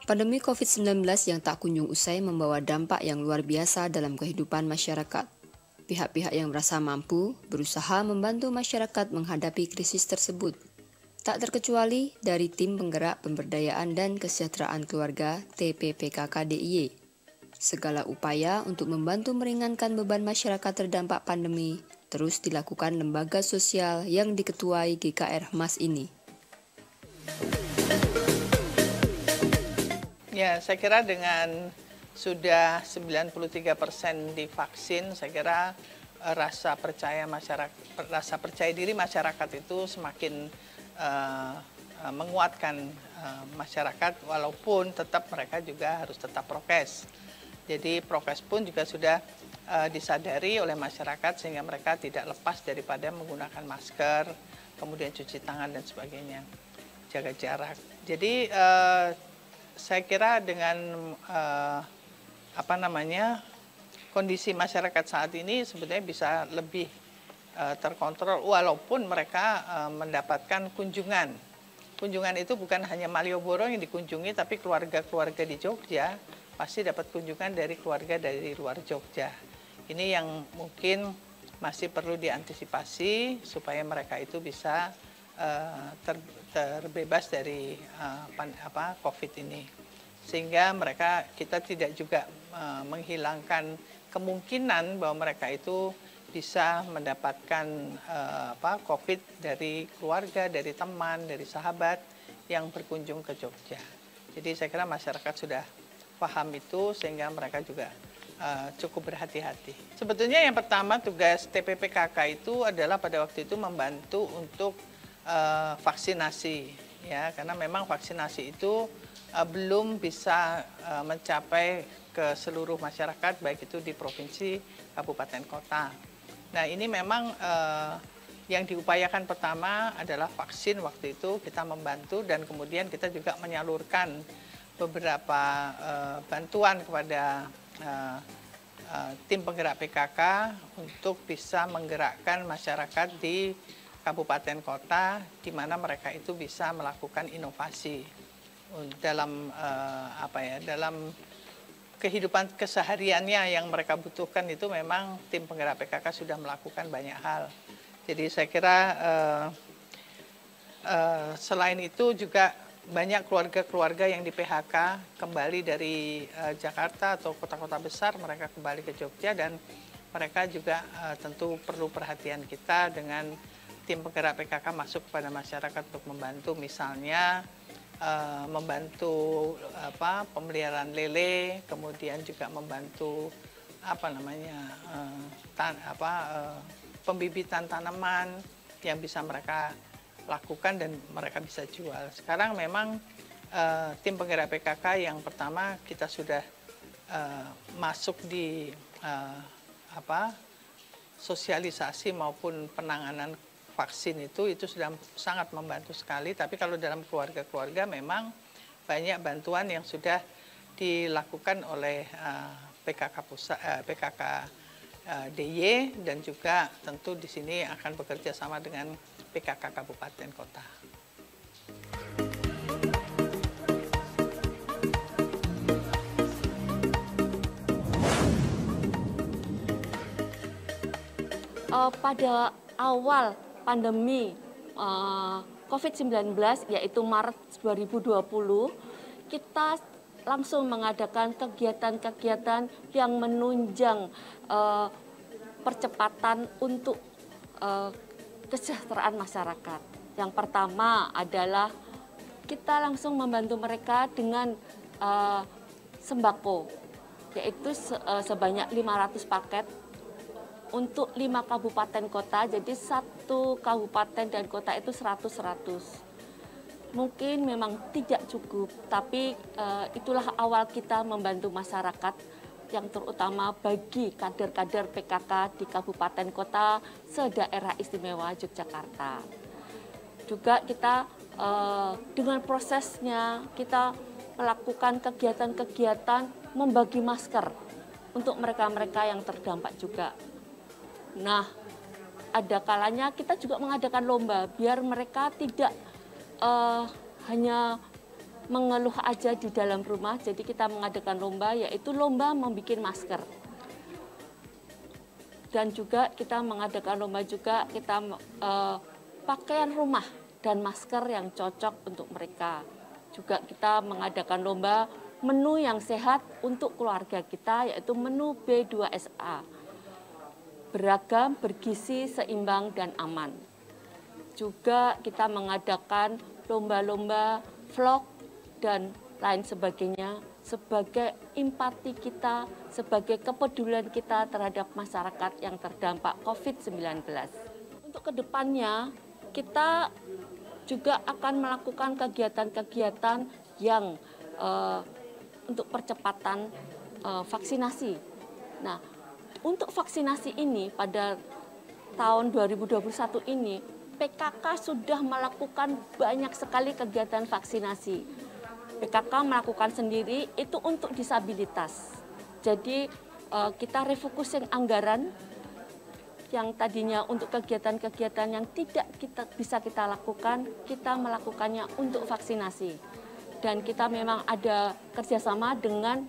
Pandemi COVID-19 yang tak kunjung usai membawa dampak yang luar biasa dalam kehidupan masyarakat. Pihak-pihak yang merasa mampu berusaha membantu masyarakat menghadapi krisis tersebut. Tak terkecuali dari Tim Penggerak Pemberdayaan dan Kesejahteraan Keluarga TPPKK DIY. Segala upaya untuk membantu meringankan beban masyarakat terdampak pandemi terus dilakukan lembaga sosial yang diketuai GKR Mas ini. Ya, saya kira dengan sudah 93% divaksin, saya kira rasa percaya diri masyarakat itu semakin menguatkan masyarakat, walaupun tetap mereka juga harus tetap prokes. Jadi prokes pun juga sudah disadari oleh masyarakat sehingga mereka tidak lepas daripada menggunakan masker, kemudian cuci tangan dan sebagainya, jaga jarak. Jadi saya kira dengan kondisi masyarakat saat ini sebetulnya bisa lebih terkontrol walaupun mereka mendapatkan kunjungan. Kunjungan itu bukan hanya Malioboro yang dikunjungi, tapi keluarga-keluarga di Jogja pasti dapat kunjungan dari keluarga dari luar Jogja. Ini yang mungkin masih perlu diantisipasi supaya mereka itu bisa terbebas dari COVID ini, sehingga kita tidak juga menghilangkan kemungkinan bahwa mereka itu bisa mendapatkan COVID dari keluarga, dari teman, dari sahabat yang berkunjung ke Jogja. Jadi saya kira masyarakat sudah paham itu sehingga mereka juga cukup berhati-hati. Sebetulnya yang pertama tugas TPPKK itu adalah pada waktu itu membantu untuk vaksinasi, ya, karena memang vaksinasi itu belum bisa mencapai ke seluruh masyarakat, baik itu di provinsi, kabupaten, kota. Nah, ini memang yang diupayakan pertama adalah vaksin. Waktu itu kita membantu dan kemudian kita juga menyalurkan beberapa bantuan kepada tim penggerak PKK untuk bisa menggerakkan masyarakat di kabupaten kota di mana mereka itu bisa melakukan inovasi dalam dalam kehidupan kesehariannya yang mereka butuhkan. Itu memang tim penggerak PKK sudah melakukan banyak hal. Jadi saya kira selain itu juga banyak keluarga-keluarga yang di PHK kembali dari Jakarta atau kota-kota besar, mereka kembali ke Jogja, dan mereka juga tentu perlu perhatian kita dengan tim penggerak PKK masuk kepada masyarakat untuk membantu, misalnya membantu pemeliharaan lele, kemudian juga membantu pembibitan tanaman yang bisa mereka lakukan dan mereka bisa jual. Sekarang memang tim penggerak PKK yang pertama kita sudah masuk di sosialisasi maupun penanganan vaksin itu sudah sangat membantu sekali. Tapi kalau dalam keluarga-keluarga memang banyak bantuan yang sudah dilakukan oleh PKK DIY, dan juga tentu di sini akan bekerja sama dengan PKK kabupaten kota. Pada awal pandemi COVID-19, yaitu Maret 2020, kita langsung mengadakan kegiatan-kegiatan yang menunjang percepatan untuk kesejahteraan masyarakat. Yang pertama adalah kita langsung membantu mereka dengan sembako, yaitu sebanyak 500 paket untuk 5 kabupaten kota. Jadi satu kabupaten dan kota itu 100-100. Mungkin memang tidak cukup, tapi itulah awal kita membantu masyarakat, yang terutama bagi kader-kader PKK di kabupaten kota se-Daerah Istimewa Yogyakarta. Juga kita dengan prosesnya kita melakukan kegiatan-kegiatan membagi masker untuk mereka-mereka yang terdampak juga. Nah, ada kalanya kita juga mengadakan lomba biar mereka tidak hanya mengeluh aja di dalam rumah, jadi kita mengadakan lomba, yaitu lomba membuat masker. Dan juga kita mengadakan lomba juga kita pakaian rumah dan masker yang cocok untuk mereka. Juga kita mengadakan lomba menu yang sehat untuk keluarga kita, yaitu menu B2SA. Beragam, bergizi, seimbang, dan aman. Juga kita mengadakan lomba-lomba vlog dan lain sebagainya sebagai empati kita, sebagai kepedulian kita terhadap masyarakat yang terdampak COVID-19. Untuk kedepannya, kita juga akan melakukan kegiatan-kegiatan yang untuk percepatan vaksinasi. Nah, untuk vaksinasi ini pada tahun 2021 ini, PKK sudah melakukan banyak sekali kegiatan vaksinasi. PKK melakukan sendiri itu untuk disabilitas. Jadi kita refocusing anggaran yang tadinya untuk kegiatan-kegiatan yang tidak bisa kita lakukan, kita melakukannya untuk vaksinasi. Dan kita memang ada kerjasama dengan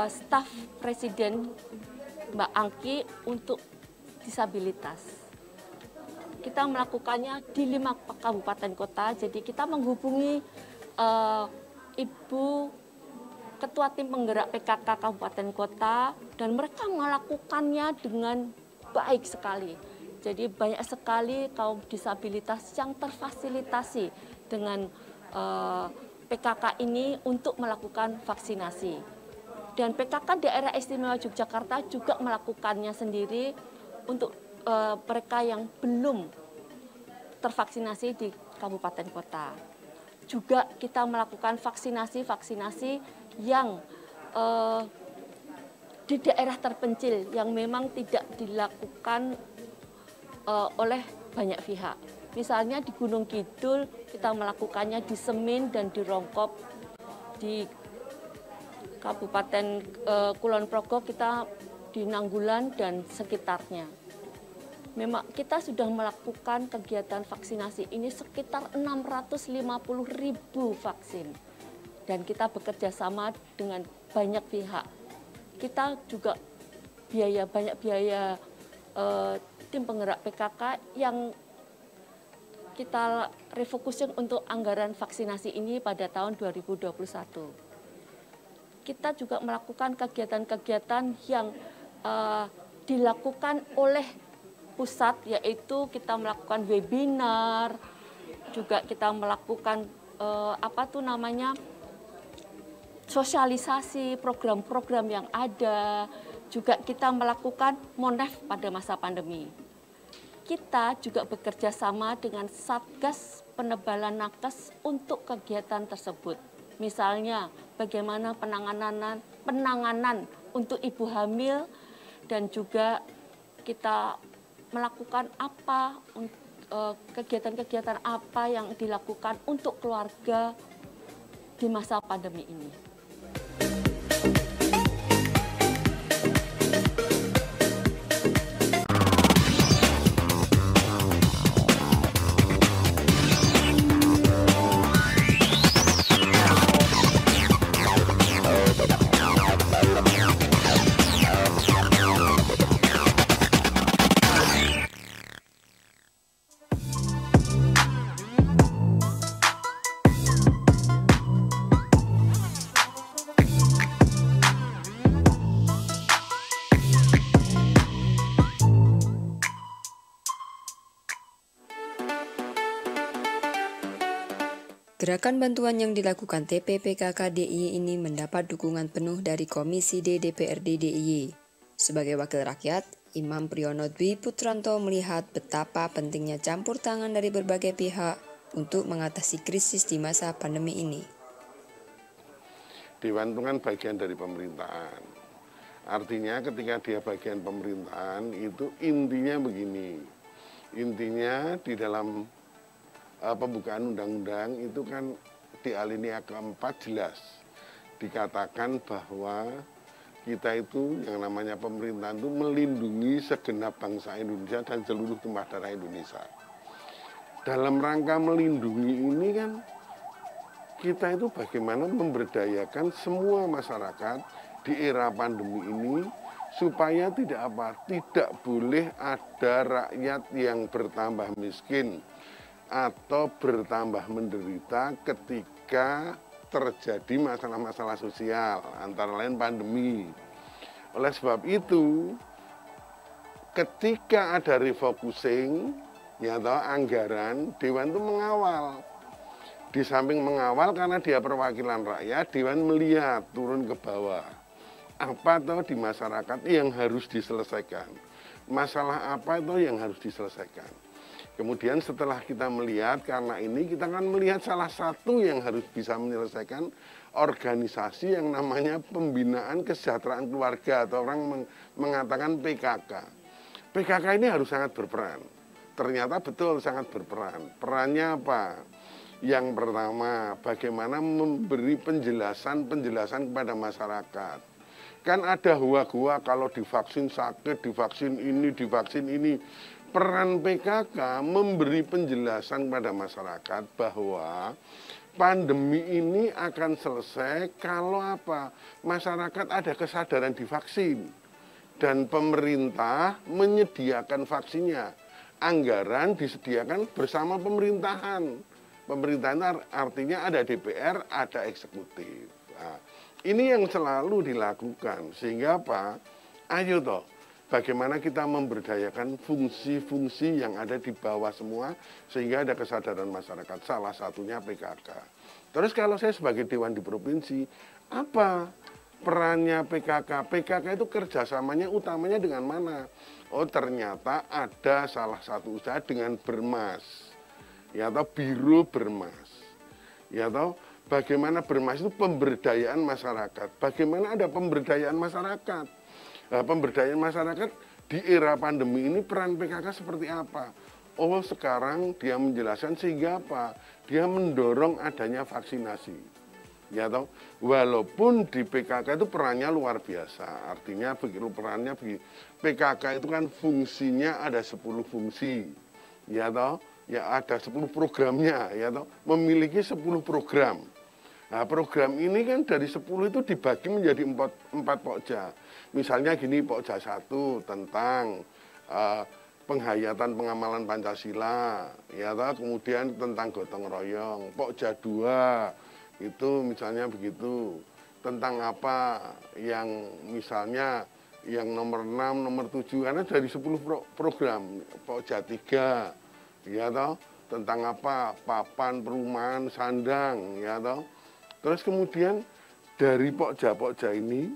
staf Presiden Mbak Angki untuk disabilitas. Kita melakukannya di 5 kabupaten kota, jadi kita menghubungi Ibu Ketua Tim Penggerak PKK Kabupaten Kota, dan mereka melakukannya dengan baik sekali. Jadi banyak sekali kaum disabilitas yang terfasilitasi dengan PKK ini untuk melakukan vaksinasi. Dan PKK Daerah Istimewa Yogyakarta juga melakukannya sendiri untuk mereka yang belum tervaksinasi di kabupaten kota. Juga kita melakukan vaksinasi yang di daerah terpencil yang memang tidak dilakukan oleh banyak pihak. Misalnya di Gunung Kidul kita melakukannya di Semin dan di Rongkop. Di Kabupaten Kulon Progo kita di Nanggulan dan sekitarnya. Memang kita sudah melakukan kegiatan vaksinasi ini sekitar 650.000 vaksin. Dan kita bekerja sama dengan banyak pihak. Kita juga banyak biaya tim penggerak PKK yang kita refocusing untuk anggaran vaksinasi ini pada tahun 2021. Kita juga melakukan kegiatan-kegiatan yang dilakukan oleh pusat, yaitu kita melakukan webinar, juga kita melakukan sosialisasi program-program yang ada, juga kita melakukan Monef pada masa pandemi. Kita juga bekerja sama dengan Satgas Penebalan Nakes untuk kegiatan tersebut. Misalnya bagaimana penanganan untuk ibu hamil, dan juga kita melakukan kegiatan-kegiatan apa yang dilakukan untuk keluarga di masa pandemi ini. Gerakan bantuan yang dilakukan TPPKK DIY ini mendapat dukungan penuh dari Komisi D DPRD DIY. Sebagai wakil rakyat, Imam Priyono Dwi Putranto melihat betapa pentingnya campur tangan dari berbagai pihak untuk mengatasi krisis di masa pandemi ini. Dewan itu kan bagian dari pemerintahan. Artinya ketika dia bagian pemerintahan itu intinya begini. Intinya di dalam pembukaan undang-undang itu kan di alinea keempat jelas dikatakan bahwa kita itu yang namanya pemerintahan itu melindungi segenap bangsa Indonesia dan seluruh tumpah darah Indonesia. Dalam rangka melindungi ini kan kita itu bagaimana memberdayakan semua masyarakat di era pandemi ini supaya tidak boleh ada rakyat yang bertambah miskin atau bertambah menderita ketika terjadi masalah-masalah sosial, antara lain pandemi. Oleh sebab itu, ketika ada refocusing, anggaran, Dewan itu mengawal. Di samping mengawal karena dia perwakilan rakyat, Dewan melihat turun ke bawah. Apa toh di masyarakat yang harus diselesaikan? Masalah apa itu yang harus diselesaikan? Kemudian setelah kita melihat, karena ini kita akan melihat salah satu yang harus bisa menyelesaikan organisasi yang namanya pembinaan kesejahteraan keluarga atau orang mengatakan PKK. PKK ini harus sangat berperan. Ternyata betul sangat berperan. Perannya apa? Yang pertama, bagaimana memberi penjelasan kepada masyarakat. Kan ada huwa-huwa kalau divaksin sakit, divaksin ini. Peran PKK memberi penjelasan kepada masyarakat bahwa pandemi ini akan selesai kalau apa? Masyarakat ada kesadaran divaksin dan pemerintah menyediakan vaksinnya. Anggaran disediakan bersama pemerintahan. Pemerintahan artinya ada DPR, ada eksekutif. Nah, ini yang selalu dilakukan sehingga apa? Ayo toh. Bagaimana kita memberdayakan fungsi-fungsi yang ada di bawah semua sehingga ada kesadaran masyarakat. Salah satunya PKK. Terus kalau saya sebagai Dewan di provinsi, apa perannya PKK? PKK itu kerjasamanya utamanya dengan mana? Oh ternyata ada salah satu usaha dengan Bermas, atau Biro Bermas, atau bagaimana Bermas itu pemberdayaan masyarakat. Bagaimana ada pemberdayaan masyarakat? Nah, pemberdayaan masyarakat di era pandemi ini peran PKK seperti apa? Oh sekarang dia menjelaskan sehingga apa? Dia mendorong adanya vaksinasi. Ya toh, walaupun di PKK itu perannya luar biasa. Artinya begitu perannya PKK itu kan fungsinya ada 10 fungsi. Ya toh, ya ada 10 programnya, ya toh, memiliki 10 program. Nah, program ini kan dari 10 itu dibagi menjadi 4 pokja. Misalnya gini, pokja 1 tentang penghayatan pengamalan Pancasila, ya toh, kemudian tentang gotong royong. Pokja 2 itu misalnya begitu, tentang apa yang misalnya yang nomor 6, nomor 7, karena dari 10 program. Pokja 3, ya toh, tentang apa? Papan, perumahan, sandang, ya toh. Terus kemudian dari pokja-pokja ini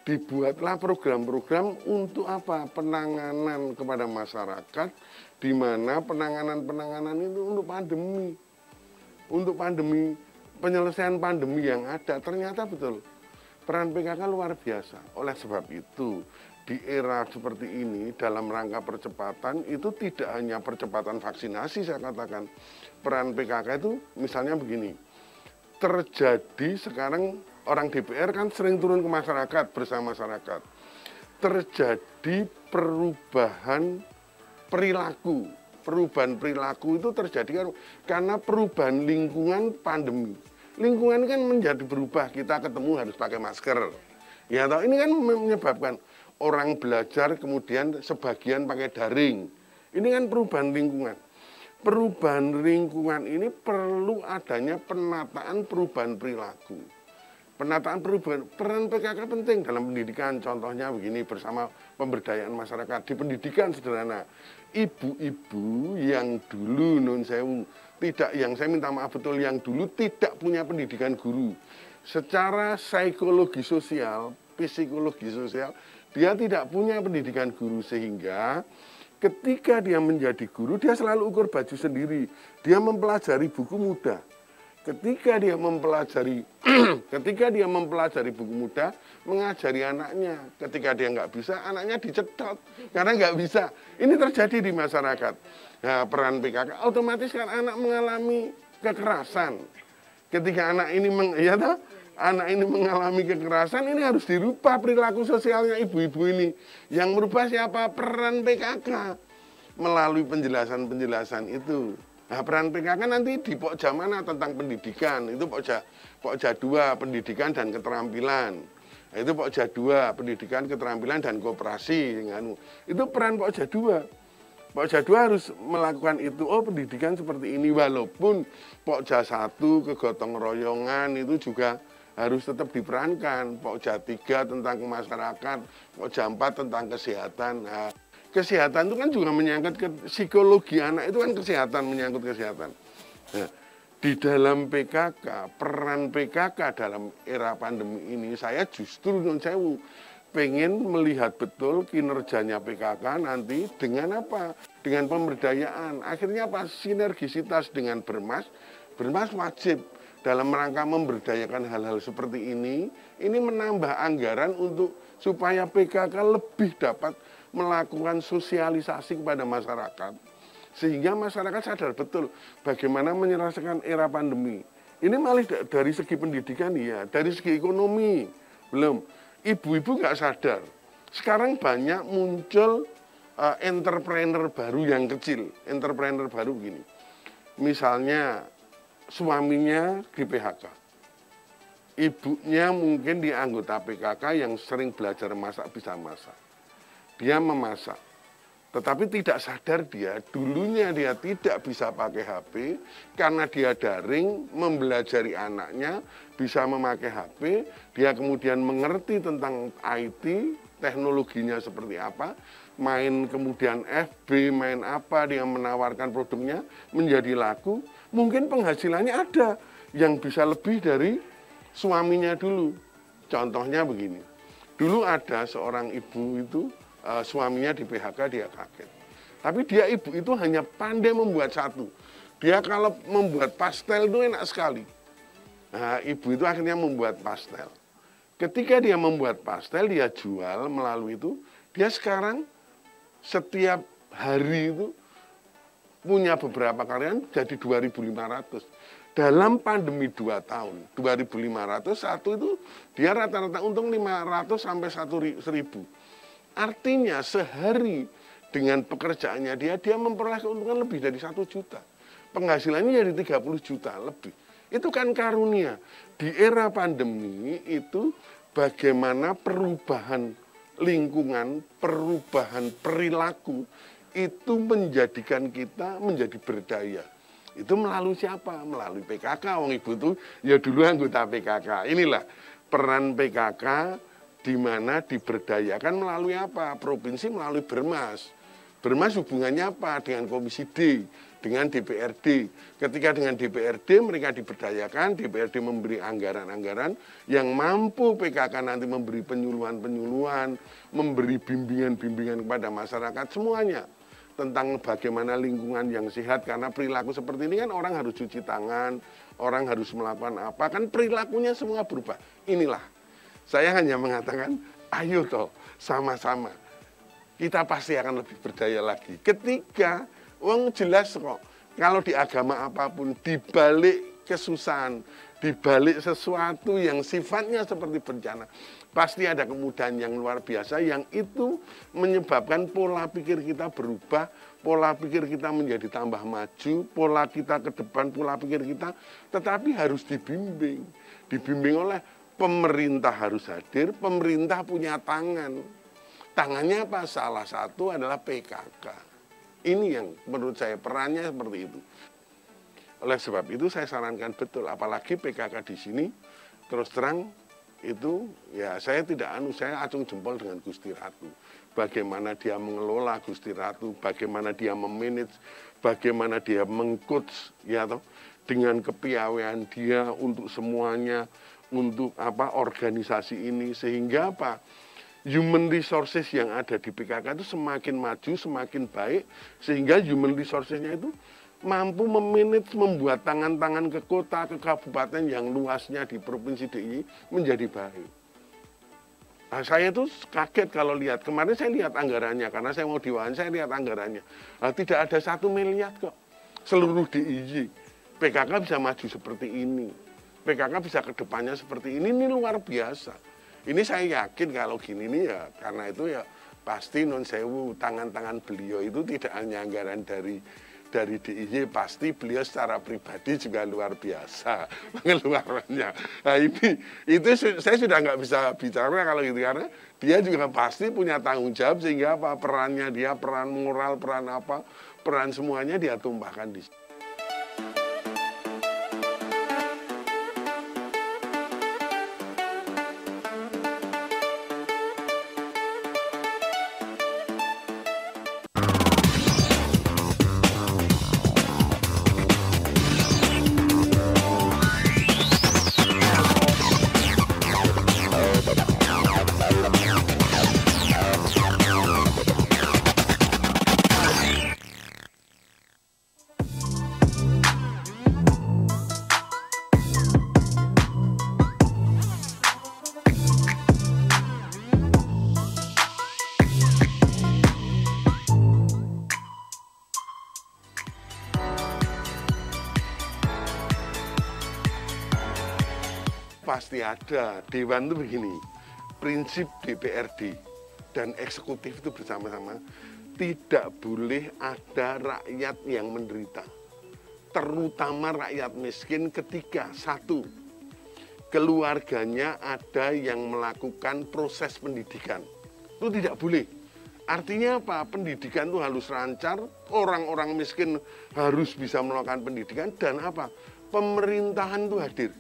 dibuatlah program-program untuk apa? Penanganan kepada masyarakat, di mana penanganan itu untuk pandemi. Untuk pandemi, penyelesaian pandemi yang ada, ternyata betul. Peran PKK luar biasa. Oleh sebab itu, di era seperti ini, dalam rangka percepatan, itu tidak hanya percepatan vaksinasi, saya katakan. Peran PKK itu misalnya begini, terjadi sekarang orang DPR kan sering turun ke masyarakat bersama masyarakat. Terjadi perubahan perilaku. Perubahan perilaku itu terjadi karena perubahan lingkungan pandemi. Lingkungan kan menjadi berubah, kita ketemu harus pakai masker. Ya toh, ini kan menyebabkan orang belajar kemudian sebagian pakai daring. Ini kan perubahan lingkungan. Perubahan lingkungan ini perlu adanya penataan perubahan perilaku. Penataan peran PKK penting dalam pendidikan. Contohnya begini, bersama pemberdayaan masyarakat. Di pendidikan sederhana, ibu-ibu yang dulu non sewu tidak, yang saya minta maaf betul, yang dulu tidak punya pendidikan guru. Secara psikologi sosial, psikologi sosial, dia tidak punya pendidikan guru sehingga ketika dia menjadi guru, dia selalu ukur baju sendiri. Dia mempelajari buku mudah. Ketika dia mempelajari buku mudah, mengajari anaknya. Ketika dia nggak bisa, anaknya dicedot karena nggak bisa. Ini terjadi di masyarakat. Nah, peran PKK otomatis kan anak mengalami kekerasan. Ketika anak ini mengalami kekerasan, ini harus dirubah perilaku sosialnya ibu-ibu ini. Yang merubah siapa? Peran PKK melalui penjelasan-penjelasan itu. Nah, peran PKK nanti di Pokja mana tentang pendidikan, itu Pokja 2, pendidikan dan keterampilan. Nah, itu Pokja 2, pendidikan, keterampilan dan koperasi. Itu peran Pokja 2. Pokja 2 harus melakukan itu, oh pendidikan seperti ini, walaupun Pokja 1, kegotong royongan itu juga harus tetap diperankan. Pokja 3 tentang masyarakat, Pokja 4 tentang kesehatan. Nah, kesehatan itu kan juga menyangkut ke psikologi anak, itu kan kesehatan, menyangkut kesehatan. Nah, di dalam PKK, peran PKK dalam era pandemi ini, saya justru pengen melihat betul kinerjanya PKK nanti dengan apa? Dengan pemberdayaan. Akhirnya apa? Sinergisitas dengan Bermas. Bermas wajib dalam rangka memberdayakan hal-hal seperti ini menambah anggaran supaya PKK lebih dapat melakukan sosialisasi kepada masyarakat. Sehingga masyarakat sadar betul bagaimana menyelesaikan era pandemi. Ini malah dari segi pendidikan ya, dari segi ekonomi belum. Ibu-ibu nggak sadar. Sekarang banyak muncul entrepreneur baru yang kecil. Entrepreneur baru begini. Misalnya suaminya di PHK. Ibunya mungkin di anggota PKK yang sering belajar masak, bisa masak. Dia memasak. Tetapi tidak sadar dulunya dia tidak bisa pakai HP, karena dia daring membelajari anaknya, bisa memakai HP, dia kemudian mengerti tentang IT, teknologinya seperti apa, main kemudian FB, main apa, dia menawarkan produknya, menjadi laku, mungkin penghasilannya ada yang bisa lebih dari suaminya dulu. Contohnya begini, dulu ada seorang ibu itu, suaminya di PHK, dia kaget. Tapi dia ibu itu hanya pandai membuat satu. Dia kalau membuat pastel itu enak sekali. Nah, ibu itu akhirnya membuat pastel. Ketika dia membuat pastel, dia jual melalui itu. Dia sekarang setiap hari itu punya beberapa karyawan jadi 2.500. Dalam pandemi 2 tahun, 2.500, satu itu dia rata-rata untung 500 sampai 1.000. Artinya sehari dengan pekerjaannya dia memperoleh keuntungan lebih dari 1 juta. Penghasilannya jadi 30 juta lebih. Itu kan karunia. Di era pandemi itu bagaimana perubahan lingkungan, perubahan perilaku itu menjadikan kita menjadi berdaya. Itu melalui siapa? Melalui PKK. Wong ibu itu ya dulu anggota PKK. Inilah peran PKK di mana diberdayakan melalui apa? Provinsi melalui Bermas. Bermas hubungannya apa? Dengan Komisi D, dengan DPRD. Ketika dengan DPRD mereka diberdayakan, DPRD memberi anggaran-anggaran yang mampu PKK nanti memberi penyuluhan-penyuluhan, memberi bimbingan-bimbingan kepada masyarakat semuanya. Tentang bagaimana lingkungan yang sehat, karena perilaku seperti ini kan orang harus cuci tangan, orang harus melakukan apa, kan perilakunya semua berubah. Inilah. Saya hanya mengatakan, ayo toh sama-sama. Kita pasti akan lebih berdaya lagi. Ketika, jelas kok, kalau di agama apapun, dibalik kesusahan, dibalik sesuatu yang sifatnya seperti bencana, pasti ada kemudahan yang luar biasa yang itu menyebabkan pola pikir kita berubah, pola pikir kita menjadi tambah maju, pola kita ke depan, pola pikir kita, tetapi harus dibimbing. Dibimbing oleh pemerintah harus hadir, pemerintah punya tangan. Tangannya apa? Salah satu adalah PKK. Ini yang menurut saya perannya seperti itu. Oleh sebab itu saya sarankan betul, apalagi PKK di sini, terus terang itu ya saya acung jempol dengan Gusti Ratu. Bagaimana dia mengelola Gusti Ratu, bagaimana dia memanage, bagaimana dia mengcoach, ya toh, dengan kepiawaian dia untuk semuanya, untuk organisasi ini, sehingga human resources yang ada di PKK itu semakin maju, semakin baik, sehingga human resources-nya itu mampu memanage, membuat tangan-tangan ke kota, ke kabupaten yang luasnya di Provinsi DIY menjadi baik. Nah, saya tuh kaget kalau lihat, kemarin saya lihat anggarannya, karena saya mau diwawancara, saya lihat anggarannya. Nah, tidak ada 1 miliar kok, seluruh DIY. PKK bisa maju seperti ini. PKK bisa ke depannya seperti ini luar biasa. Ini saya yakin kalau gini nih ya, karena itu ya pasti non sewu tangan-tangan beliau itu tidak hanya anggaran dari dari DIY pasti beliau secara pribadi juga luar biasa pengeluarannya. Nah itu saya sudah nggak bisa bicara kalau gitu, karena dia juga pasti punya tanggung jawab, sehingga apa perannya dia, peran moral, peran apa, peran semuanya dia tumpahkan di sini. Pasti ada. Dewan itu begini, prinsip DPRD dan eksekutif itu bersama-sama tidak boleh ada rakyat yang menderita, terutama rakyat miskin ketika satu, keluarganya ada yang melakukan proses pendidikan. Itu tidak boleh. Artinya apa? Pendidikan itu harus lancar, orang-orang miskin harus bisa melakukan pendidikan, dan apa? Pemerintahan itu hadir.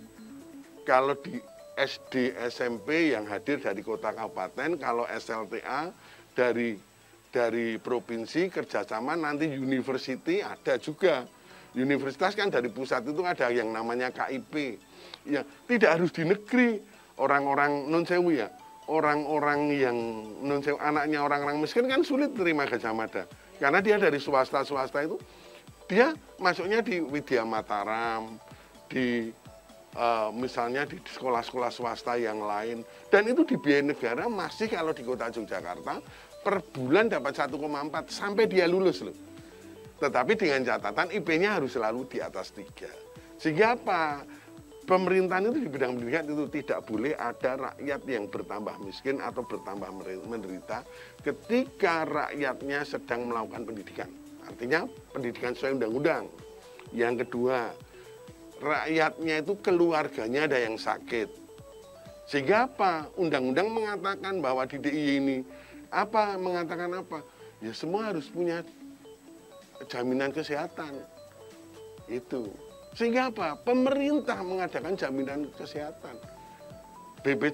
Kalau di SD, SMP yang hadir dari kota kabupaten, kalau SLTA dari provinsi kerjasama, nanti university ada juga. Universitas kan dari pusat itu ada yang namanya KIP. Ya, tidak harus di negeri. Orang-orang non sewu ya, orang-orang yang non sewu, anaknya orang-orang miskin kan sulit terima Gajah Mada. Karena dia dari swasta-swasta itu, dia masuknya di Widya Mataram, di misalnya di sekolah-sekolah swasta yang lain, dan itu dibiayai negara. Masih kalau di kota Yogyakarta per bulan dapat 1,4 sampai dia lulus loh. Tetapi dengan catatan IP-nya harus selalu di atas 3. Sehingga apa? Pemerintahan itu di bidang pendidikan itu tidak boleh ada rakyat yang bertambah miskin atau bertambah menderita ketika rakyatnya sedang melakukan pendidikan. Artinya pendidikan sesuai undang-undang. Yang kedua, rakyatnya itu keluarganya ada yang sakit. Sehingga apa? Undang-undang mengatakan bahwa di DIY ini apa? Mengatakan apa? Ya semua harus punya jaminan kesehatan. Itu. Sehingga apa? Pemerintah mengadakan jaminan kesehatan.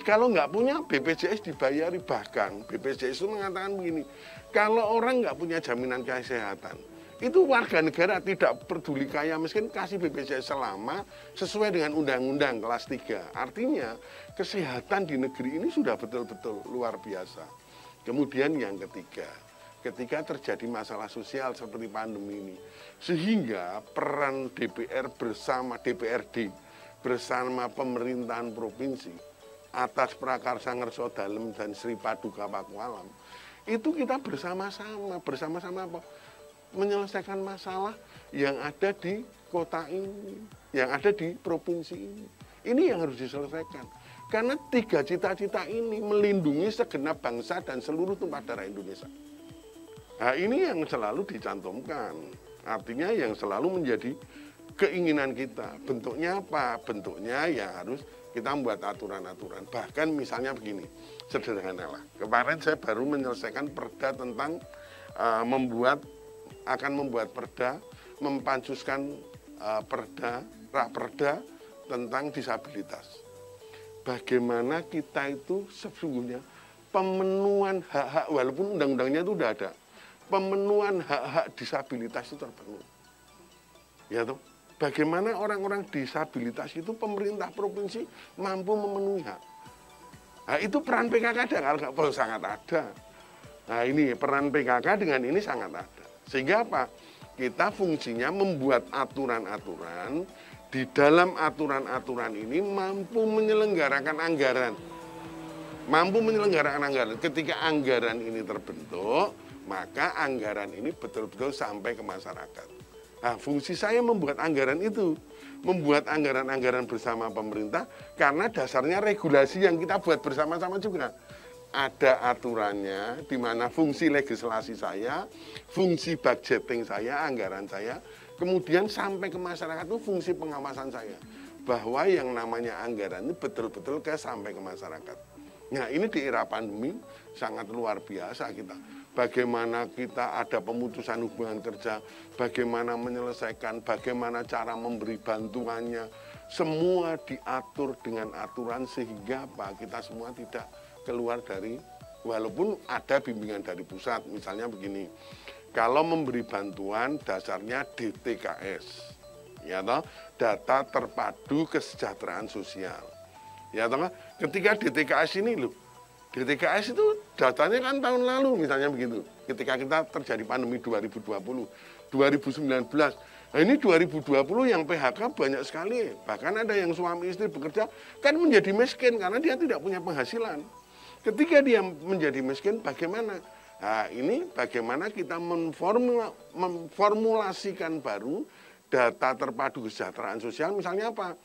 Kalau nggak punya, BPJS dibayari. Bahkan BPJS itu mengatakan begini, kalau orang nggak punya jaminan kesehatan, itu warga negara tidak peduli kaya miskin, kasih BPJS selama sesuai dengan undang-undang kelas 3. Artinya kesehatan di negeri ini sudah betul-betul luar biasa. Kemudian yang ketiga, ketika terjadi masalah sosial seperti pandemi ini, sehingga peran DPR bersama DPRD bersama pemerintahan provinsi atas Prakarsa Ngerso Dalem dan Sri Paduka Pakualam, itu kita bersama-sama apa? Menyelesaikan masalah yang ada di kota ini, yang ada di provinsi ini. Ini yang harus diselesaikan. Karena 3 cita-cita ini melindungi segenap bangsa dan seluruh tumpah darah Indonesia. Nah, ini yang selalu dicantumkan. Artinya yang selalu menjadi keinginan kita. Bentuknya apa? Bentuknya ya harus kita membuat aturan-aturan. Bahkan misalnya begini, sederhana lah. Kemarin saya baru menyelesaikan perda tentang akan membuat perda, mempansuskan perda tentang disabilitas. Bagaimana kita itu sesungguhnya pemenuhan hak-hak, walaupun undang-undangnya itu sudah ada, pemenuhan hak-hak disabilitas itu terpenuhi. Ya toh? Bagaimana orang-orang disabilitas itu pemerintah provinsi mampu memenuhi hak. Nah, itu peran PKK ada, kalau nggak sangat ada. Nah, ini peran PKK dengan ini sangat ada. Sehingga apa? Kita fungsinya membuat aturan-aturan, di dalam aturan-aturan ini mampu menyelenggarakan anggaran. Mampu menyelenggarakan anggaran. Ketika anggaran ini terbentuk, maka anggaran ini betul-betul sampai ke masyarakat. Nah, fungsi saya membuat anggaran itu. Membuat anggaran-anggaran bersama pemerintah, karena dasarnya regulasi yang kita buat bersama-sama juga. ada aturannya, di mana fungsi legislasi saya, fungsi budgeting saya, anggaran saya, kemudian sampai ke masyarakat itu fungsi pengawasan saya. Bahwa yang namanya anggaran ini betul-betul sampai ke masyarakat. Nah, ini di era pandemi sangat luar biasa kita. Bagaimana kita ada pemutusan hubungan kerja, bagaimana menyelesaikan, bagaimana cara memberi bantuannya, semua diatur dengan aturan sehingga kita semua tidak keluar dari, walaupun ada bimbingan dari pusat. Misalnya begini, kalau memberi bantuan dasarnya DTKS, ya toh, data terpadu kesejahteraan sosial. Ya toh, ketika DTKS ini loh, DTKS itu datanya kan tahun lalu misalnya begitu. Ketika kita terjadi pandemi 2020, 2019. Nah ini 2020 yang PHK banyak sekali. Bahkan ada yang suami istri bekerja kan menjadi miskin karena dia tidak punya penghasilan. Ketika dia menjadi miskin bagaimana? Nah ini bagaimana kita memformulasikan baru data terpadu kesejahteraan sosial, misalnya apa?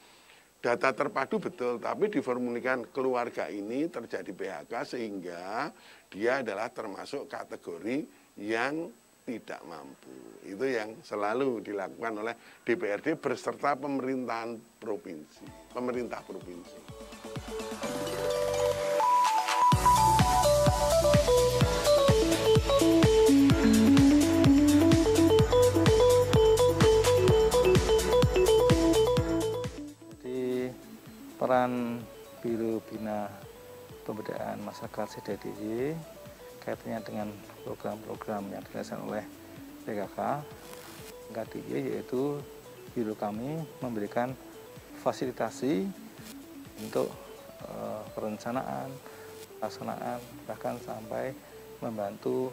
Data terpadu betul, tapi diformulasikan keluarga ini terjadi PHK sehingga dia adalah termasuk kategori yang tidak mampu. Itu yang selalu dilakukan oleh DPRD beserta pemerintah provinsi. Peran Biro Bina Pemberdayaan Masyarakat SIDA-DIY kaitannya dengan program-program yang dilaksanakan oleh PKK DIY, yaitu biro kami memberikan fasilitasi untuk perencanaan, pelaksanaan, bahkan sampai membantu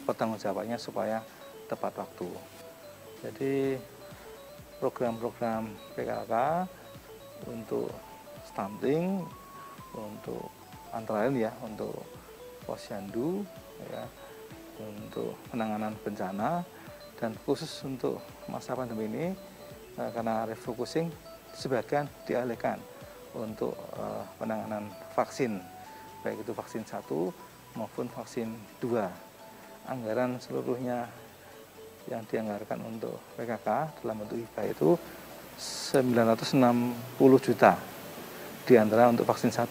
pertanggungjawabannya supaya tepat waktu. Jadi program-program PKK untuk stunting, untuk antara lain ya, untuk posyandu, ya, untuk penanganan bencana, dan khusus untuk masa pandemi ini karena refocusing sebagian dialihkan untuk penanganan vaksin, baik itu vaksin 1 maupun vaksin 2. Anggaran seluruhnya yang dianggarkan untuk PKK dalam bentuk hibah itu 960 juta, di antara untuk vaksin 1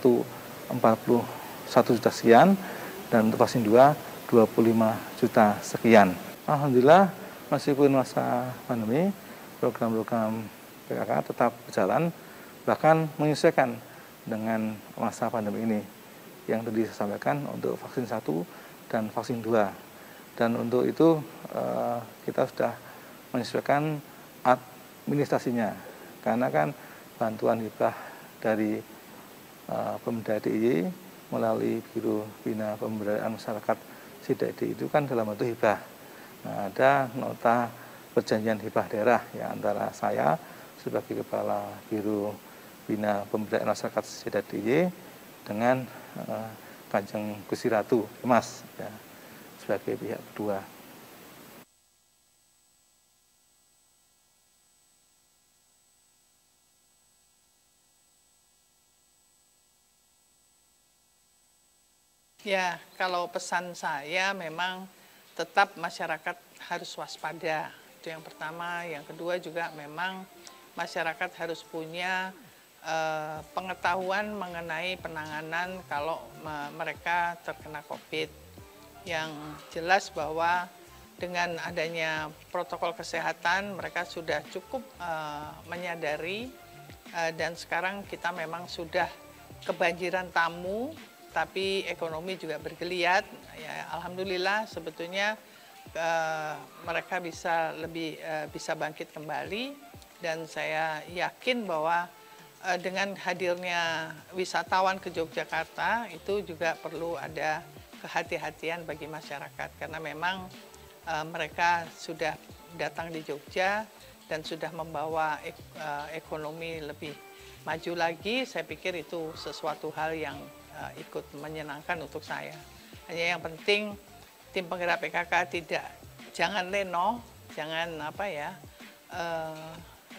41 juta sekian, dan untuk vaksin 2 25 juta sekian. Alhamdulillah meskipun masa pandemi, program-program PKK tetap berjalan, bahkan menyesuaikan dengan masa pandemi ini. Yang tadi saya sampaikan untuk vaksin 1 dan vaksin 2. Dan untuk itu kita sudah menyesuaikan administrasinya, karena kan bantuan hibah dari Pemda DIY melalui Biro Bina Pemberdayaan Masyarakat SIDA-DIY itu kan dalam bentuk hibah. Nah, ada nota perjanjian hibah daerah ya antara saya sebagai Kepala Biro Bina Pemberdayaan Masyarakat SIDA-DIY dengan Kanjeng Gusti Ratu Mas ya, sebagai pihak kedua. Ya, kalau pesan saya memang tetap masyarakat harus waspada. Itu yang pertama. Yang kedua juga memang masyarakat harus punya pengetahuan mengenai penanganan kalau mereka terkena COVID. Yang jelas bahwa dengan adanya protokol kesehatan mereka sudah cukup menyadari, dan sekarang kita memang sudah kebanjiran tamu, tapi ekonomi juga bergeliat. Ya, alhamdulillah sebetulnya mereka bisa bisa bangkit kembali, dan saya yakin bahwa dengan hadirnya wisatawan ke Yogyakarta itu juga perlu ada kehati-hatian bagi masyarakat, karena memang mereka sudah datang di Jogja dan sudah membawa ekonomi lebih maju lagi. Saya pikir itu sesuatu hal yang ikut menyenangkan untuk saya. Hanya yang penting tim penggerak PKK jangan leno, jangan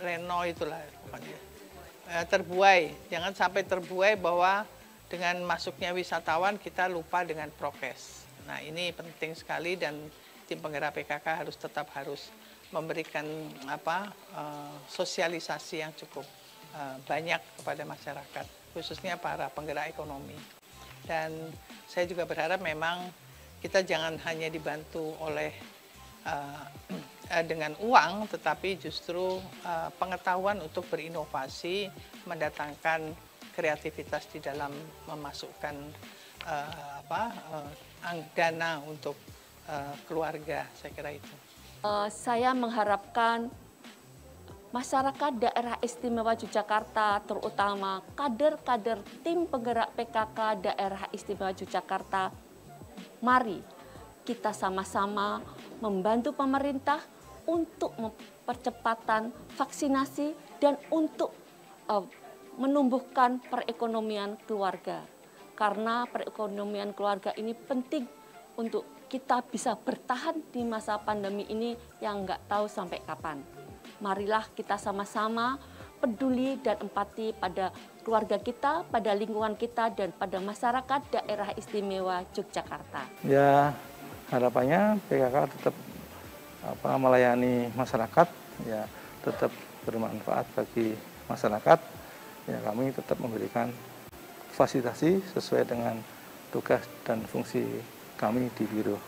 leno itulah pokoknya, terbuai. Jangan sampai terbuai bahwa dengan masuknya wisatawan kita lupa dengan prokes. Nah, ini penting sekali dan tim penggerak PKK harus memberikan sosialisasi yang cukup banyak kepada masyarakat, khususnya para penggerak ekonomi. Dan saya juga berharap memang kita jangan hanya dibantu oleh dengan uang, tetapi justru pengetahuan untuk berinovasi, mendatangkan kreativitas di dalam memasukkan dana untuk keluarga, saya kira itu. Saya mengharapkan masyarakat daerah istimewa Yogyakarta, terutama kader-kader tim penggerak PKK daerah istimewa Yogyakarta, mari kita sama-sama membantu pemerintah untuk percepatan vaksinasi dan untuk menumbuhkan perekonomian keluarga. Karena perekonomian keluarga ini penting untuk kita bisa bertahan di masa pandemi ini yang nggak tahu sampai kapan. Marilah kita sama-sama peduli dan empati pada keluarga kita, pada lingkungan kita, dan pada masyarakat daerah istimewa Yogyakarta. Ya, harapannya PKK tetap melayani masyarakat, ya tetap bermanfaat bagi masyarakat. Ya, kami tetap memberikan fasilitasi sesuai dengan tugas dan fungsi kami di biro.